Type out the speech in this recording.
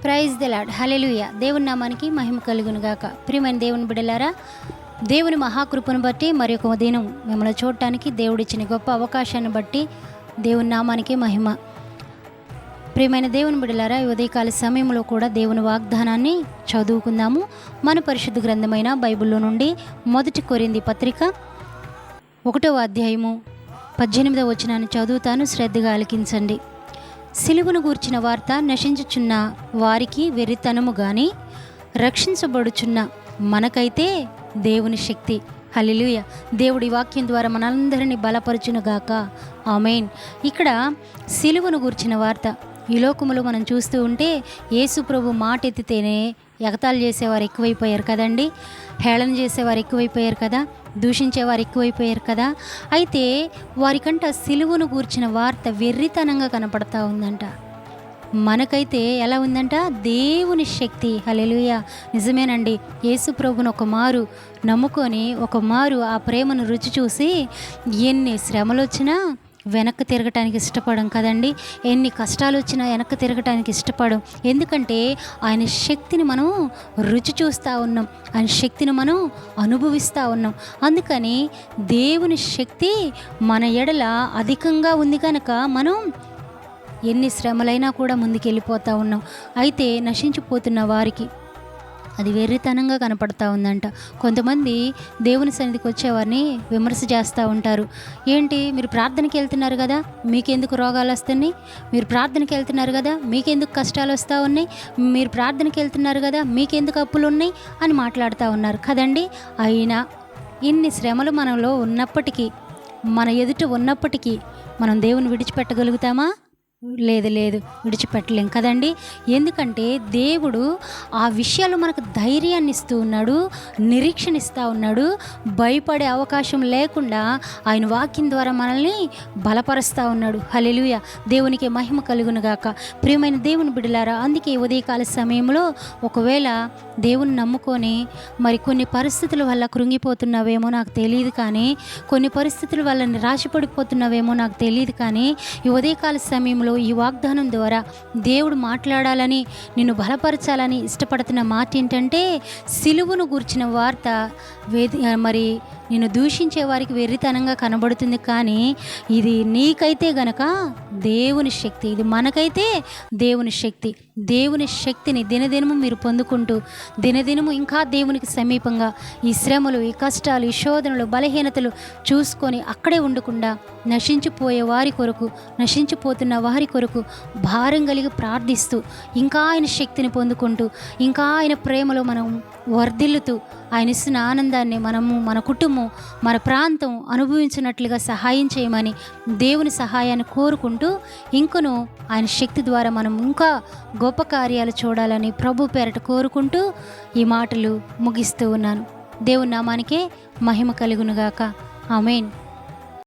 Praise the lord. హల్లెలూయా. దేవుని నామానికి మహిమ కలుగును గాక. ప్రియమైన దేవుని బిడ్డలారా, దేవుని మహాకృపను బట్టి మరి ఒక దినం మిమ్మల్ని చూడటానికి దేవుడిచ్చిన గొప్ప అవకాశాన్ని బట్టి దేవుని నామానికి మహిమ. ప్రియమైన దేవుని బిడ్డలారా, ఈ ఉదయకాల సమయంలో కూడా దేవుని వాగ్దానాన్ని చదువుకుందాము. మన పరిశుద్ధ గ్రంథమైన బైబిల్లో నుండి 1 కొరింథీ పత్రిక 1వ అధ్యాయము 18వ వచనాన్ని చదువుతాను, శ్రద్ధగా ఆలకించండి. సిలువను గూర్చిన వార్త నశించుచున్న వారికి వెర్రితనము గాని రక్షించబడుచున్న మనకైతే దేవుని శక్తి. హల్లెలూయా. దేవుడి వాక్యం ద్వారా మనందరినీ బలపరచునుగాక. ఆమేన్. ఇక్కడ సిలువను గూర్చిన వార్త ఈ లోకములో మనం చూస్తూ ఉంటే యేసు ప్రభు మాట ఎత్తితేనే ఎగతాళి చేసేవారు ఎక్కువైపోయారు కదండి. హేళన చేసేవారు ఎక్కువైపోయారు కదా, దూషించేవారు ఎక్కువైపోయారు కదా. అయితే వారికంట సిలువను గూర్చిన వార్త వెర్రితనంగా కనపడతా ఉందంట. మనకైతే ఎలా ఉందంట? దేవుని శక్తి. హల్లెలూయా. నిజమేనండి. యేసు ప్రభువును ఒక మారు నమ్ముకొని ఒక మారు ఆ ప్రేమను రుచి చూసి ఎన్ని శ్రమలు వచ్చినా వెనక్కి తిరగటానికి ఇష్టపడం కదండి. ఎన్ని కష్టాలు వచ్చినా వెనక్కి తిరగటానికి ఇష్టపడం. ఎందుకంటే ఆయన శక్తిని మనం రుచి చూస్తూ ఉన్నాం, ఆయన శక్తిని మనం అనుభవిస్తూ ఉన్నాం. అందుకని దేవుని శక్తి మన ఎడల అధికంగా ఉంది కనుక మనం ఎన్ని శ్రమలైనా కూడా ముందుకెళ్ళిపోతూ ఉన్నాం. అయితే నశించిపోతున్న వారికి అది వెర్రితనంగా కనపడతా ఉందంట. కొంతమంది దేవుని సన్నిధికి వచ్చేవారిని విమర్శ చేస్తూ ఉంటారు. ఏంటి, మీరు ప్రార్థనకి వెళ్తున్నారు కదా, మీకెందుకు రోగాలు వస్తున్నాయి? మీరు ప్రార్థనకి వెళ్తున్నారు కదా, మీకెందుకు కష్టాలు వస్తూ ఉన్నాయి? మీరు ప్రార్థనకి వెళ్తున్నారు కదా, మీకెందుకు అప్పులు ఉన్నాయి అని మాట్లాడుతూ ఉన్నారు కదండి. అయినా ఇన్ని శ్రమలు మనలో ఉన్నప్పటికీ, మన ఎదుట ఉన్నప్పటికీ మనం దేవుని విడిచిపెట్టగలుగుతామా? లేదు, విడిచిపెట్టలేం కదండి. ఎందుకంటే దేవుడు ఆ విషయాలు మనకు ధైర్యాన్ని ఇస్తూ ఉన్నాడు, నిరీక్షణ ఇస్తూ ఉన్నాడు. భయపడే అవకాశం లేకుండా ఆయన వాక్యం ద్వారా మనల్ని బలపరుస్తూ ఉన్నాడు. హల్లెలూయా. దేవునికి మహిమ కలుగును గాక. ప్రియమైన దేవుని బిడ్డలారా, అందుకే ఉదయకాల సమయంలో ఒకవేళ దేవుని నమ్ముకొని మరి కొన్ని పరిస్థితుల వల్ల కృంగిపోతున్నావేమో నాకు తెలియదు, కానీ కొన్ని పరిస్థితుల వల్ల నిరాశపడిపోతున్నావేమో నాకు తెలియదు, కానీ ఈ ఉదయకాల సమయంలో ఈ వాగ్దానం ద్వారా దేవుడు మాట్లాడాలని, నిన్ను బలపరచాలని ఇష్టపడుతున్న మాట ఏంటంటే, సిలువను గూర్చిన వార్త మరి నిన్ను దూషించే వారికి వెర్రితనంగా కనబడుతుంది, కానీ ఇది నీకైతే గనక దేవుని శక్తి. ఇది మనకైతే దేవుని శక్తి. దేవుని శక్తిని దినదినము మీరు పొందుకుంటూ దినదినము ఇంకా దేవునికి సమీపంగా ఈ శ్రమలు, ఈ కష్టాలు, ఈ శోధనలు, బలహీనతలు చూసుకొని అక్కడే ఉండకుండా నశించిపోయే వారి కొరకు, నశించిపోతున్న వారి కొరకు భారం కలిగి ప్రార్థిస్తూ ఇంకా ఆయన శక్తిని పొందుకుంటూ ఇంకా ఆయన ప్రేమలో మనం వర్ధిల్లుతూ ఆయన ఇస్తున్న ఆనందాన్ని మనము, మన కుటుంబం, మన ప్రాంతం అనుభవించినట్లుగా సహాయం చేయమని దేవుని సహాయాన్ని కోరుకుంటూ ఇంకను ఆయన శక్తి ద్వారా మనం ఇంకా గొప్ప కార్యాలు చూడాలని ప్రభు పేరట కోరుకుంటూ ఈ మాటలు ముగిస్తూ ఉన్నాను. దేవుని నామానికే మహిమ కలుగునుగాక. ఆమేన్.